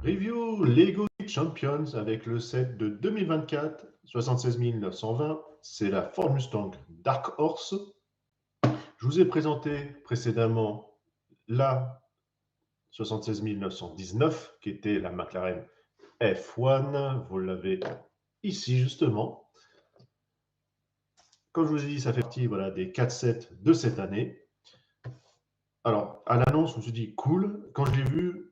Review Lego Champions avec le set de 2024, 76 920. C'est la Ford Mustang Dark Horse. Je vous ai présenté précédemment la 76 919 qui était la McLaren F1. Vous l'avez ici justement. Comme je vous ai dit, ça fait partie des 4 sets de cette année. Alors, à l'annonce, je me suis dit cool. Quand je l'ai vue,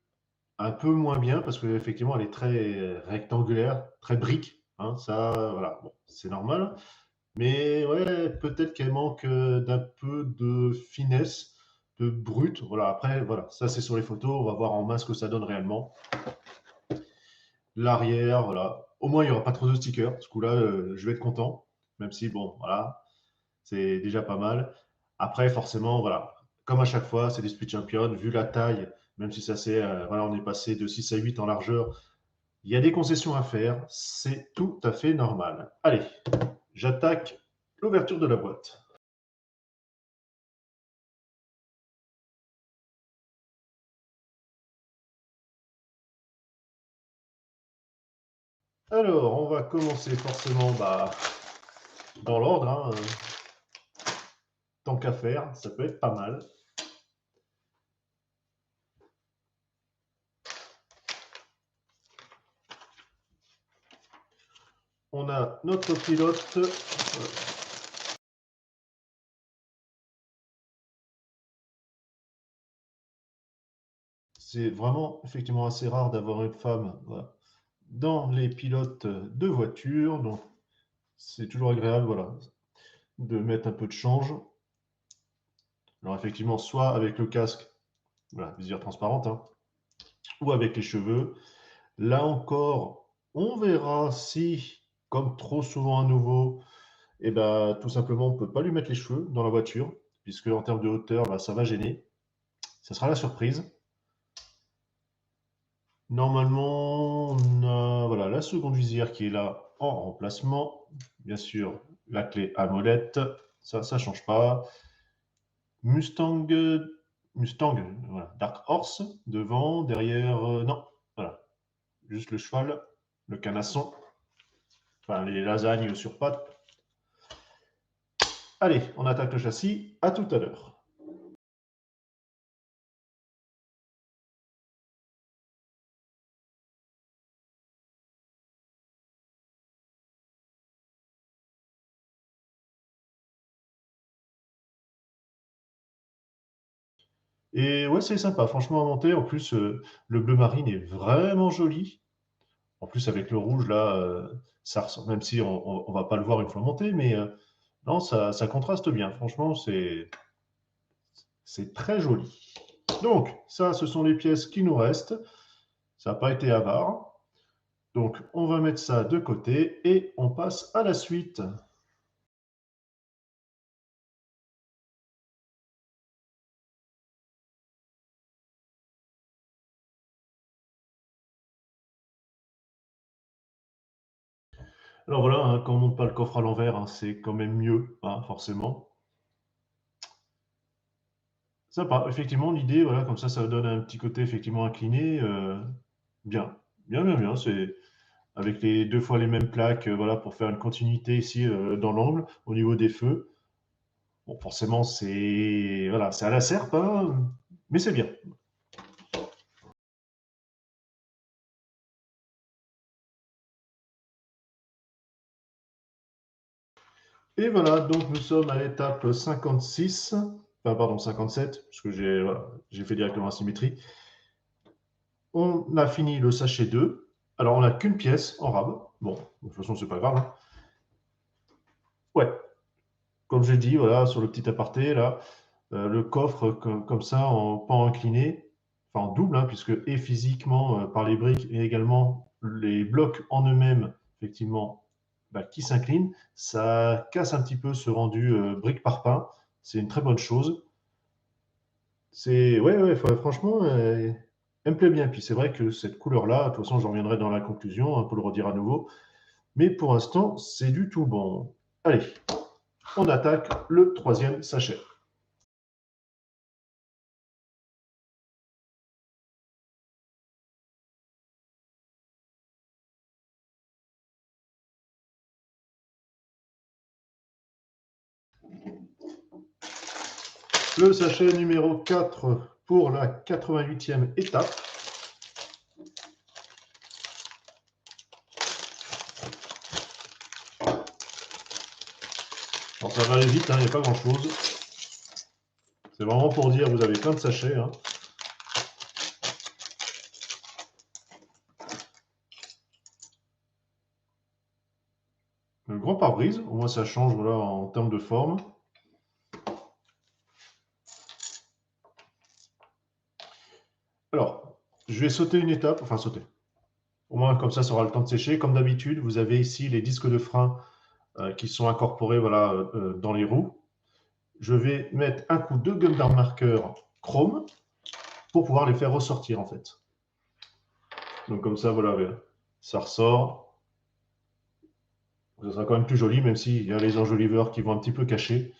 un peu moins bien parce qu'effectivement, elle est très rectangulaire, très brique. Hein, ça, voilà, bon, c'est normal. Mais ouais, peut-être qu'elle manque d'un peu de finesse, de brut. Voilà, après, voilà, ça c'est sur les photos. On va voir en main ce que ça donne réellement. L'arrière, voilà. Au moins, il n'y aura pas trop de stickers. Ce coup-là, je vais être content. Même si, bon, voilà, c'est déjà pas mal. Après, forcément, voilà, comme à chaque fois, c'est des Speed Champions. Vu la taille, même si ça c'est, voilà, on est passé de 6 à 8 en largeur, il y a des concessions à faire. C'est tout à fait normal. Allez, j'attaque l'ouverture de la boîte. Alors, on va commencer forcément dans l'ordre. Hein, tant qu'à faire, ça peut être pas mal. On a notre pilote. C'est vraiment effectivement assez rare d'avoir une femme dans les pilotes de voiture. Donc, c'est toujours agréable de mettre un peu de change. Alors, effectivement, soit avec le casque, visière transparente, hein, ou avec les cheveux. Là encore, on verra si, comme trop souvent à nouveau, tout simplement, on ne peut pas lui mettre les cheveux dans la voiture, puisque en termes de hauteur, ça va gêner. Ça sera la surprise. Normalement, on a la seconde visière qui est là en remplacement. Bien sûr, la clé à molette, ça ne change pas. Mustang, Dark Horse, devant, derrière, non, voilà. Juste le cheval, le canasson, enfin les lasagnes sur pattes. Allez, on attaque le châssis, à tout à l'heure. Et ouais, c'est sympa, franchement à monter. En plus, le bleu marine est vraiment joli. En plus, avec le rouge, là, ça ressemble, même si on va pas le voir une fois monté, mais non, ça contraste bien. Franchement, c'est très joli. Donc, ça, ce sont les pièces qui nous restent. Ça n'a pas été avare. Donc, on va mettre ça de côté et on passe à la suite. Alors voilà, hein, quand on monte pas le coffre à l'envers, hein, c'est quand même mieux, hein, forcément. Sympa, effectivement, l'idée, voilà, comme ça donne un petit côté effectivement incliné. Bien, bien, bien, bien. C'est avec les deux fois les mêmes plaques, voilà, pour faire une continuité ici dans l'angle au niveau des feux. Bon, forcément, c'est à la serpe, hein, mais c'est bien. Et voilà, donc nous sommes à l'étape 56, enfin pardon 57, parce que j'ai fait directement la symétrie. On a fini le sachet 2. Alors on n'a qu'une pièce en rab. Bon, de toute façon c'est pas grave, hein. Ouais, comme j'ai dit, voilà, sur le petit aparté là, le coffre comme ça en pan incliné, enfin en double, hein, puisque et physiquement par les briques et également les blocs en eux-mêmes, effectivement, qui s'inclinent, ça casse un petit peu ce rendu brique par pain. C'est une très bonne chose. C'est ouais, ouais, franchement, elle me plaît bien. Puis c'est vrai que cette couleur-là, de toute façon, j'en reviendrai dans la conclusion, hein, pour le redire à nouveau. Mais pour l'instant, c'est du tout bon. Allez, on attaque le troisième sachet. Le sachet numéro 4 pour la 88e étape. Alors ça va aller vite, il n'y a pas grand chose. C'est vraiment pour dire, vous avez plein de sachets. Hein. Le grand pare-brise, au moins ça change voilà, en termes de forme. Alors, je vais sauter une étape, enfin sauter. Au moins comme ça aura le temps de sécher. Comme d'habitude, vous avez ici les disques de frein qui sont incorporés voilà, dans les roues. Je vais mettre un coup de gun d'arm marqueur chrome pour pouvoir les faire ressortir en fait. Donc comme ça, voilà, ça ressort. Ça sera quand même plus joli, même s'il y a les enjoliveurs qui vont un petit peu cacher.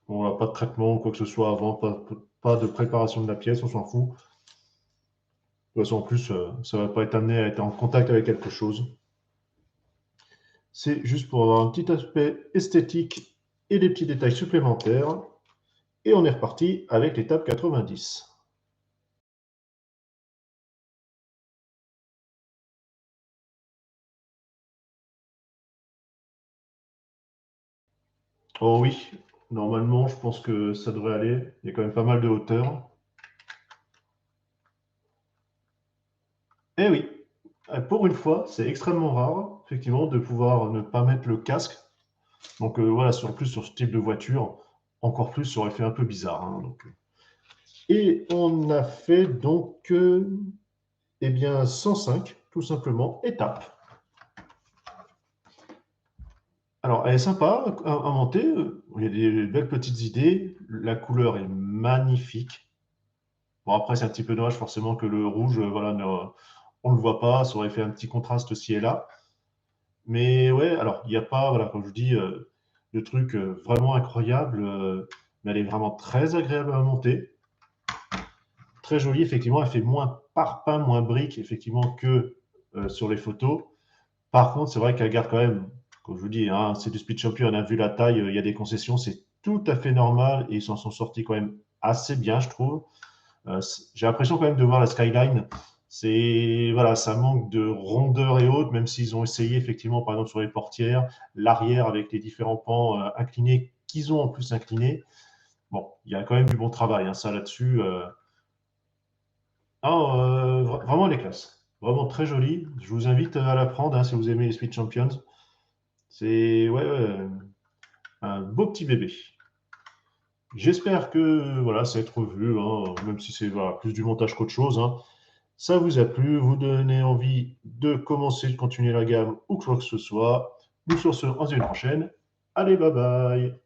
On n'a pas de traitement ou quoi que ce soit avant, pas de préparation de la pièce, on s'en fout. De toute façon, en plus, ça ne va pas être amené à être en contact avec quelque chose. C'est juste pour avoir un petit aspect esthétique et des petits détails supplémentaires. Et on est reparti avec l'étape 90. Oh oui, normalement, je pense que ça devrait aller. Il y a quand même pas mal de hauteur. Eh oui, pour une fois, c'est extrêmement rare, effectivement, de pouvoir ne pas mettre le casque. Donc voilà, en plus sur ce type de voiture, encore plus, ça aurait fait un peu bizarre. Hein, donc. Et on a fait donc eh bien 105, tout simplement, étape. Alors, elle est sympa à monter. Il y a des belles petites idées. La couleur est magnifique. Bon, après, c'est un petit peu dommage forcément que le rouge, voilà, on ne le voit pas. Ça aurait fait un petit contraste ci et là. Mais ouais, alors, il n'y a pas, voilà, comme je vous dis, de truc vraiment incroyable. Mais elle est vraiment très agréable à monter. Très jolie, effectivement. Elle fait moins parpaing, moins brique, effectivement, que sur les photos. Par contre, c'est vrai qu'elle garde quand même, comme je vous dis, hein, c'est du Speed Champion, on a vu la taille, il y a des concessions, c'est tout à fait normal et ils s'en sont sortis quand même assez bien, je trouve. J'ai l'impression quand même de voir la Skyline. C'est voilà, ça manque de rondeur et autres, même s'ils ont essayé effectivement, par exemple sur les portières, l'arrière avec les différents pans inclinés qu'ils ont en plus inclinés. Bon, il y a quand même du bon travail, hein, ça là-dessus. Vraiment les classes, vraiment très jolie. Je vous invite à la prendre hein, si vous aimez les Speed Champions. C'est ouais, un beau petit bébé. J'espère que voilà, cette revue, hein, même si c'est voilà, plus du montage qu'autre chose, hein, ça vous a plu, vous donnez envie de commencer, de continuer la gamme ou quoi que ce soit. Nous sur ce, on se dit à une prochaine. Allez, bye bye.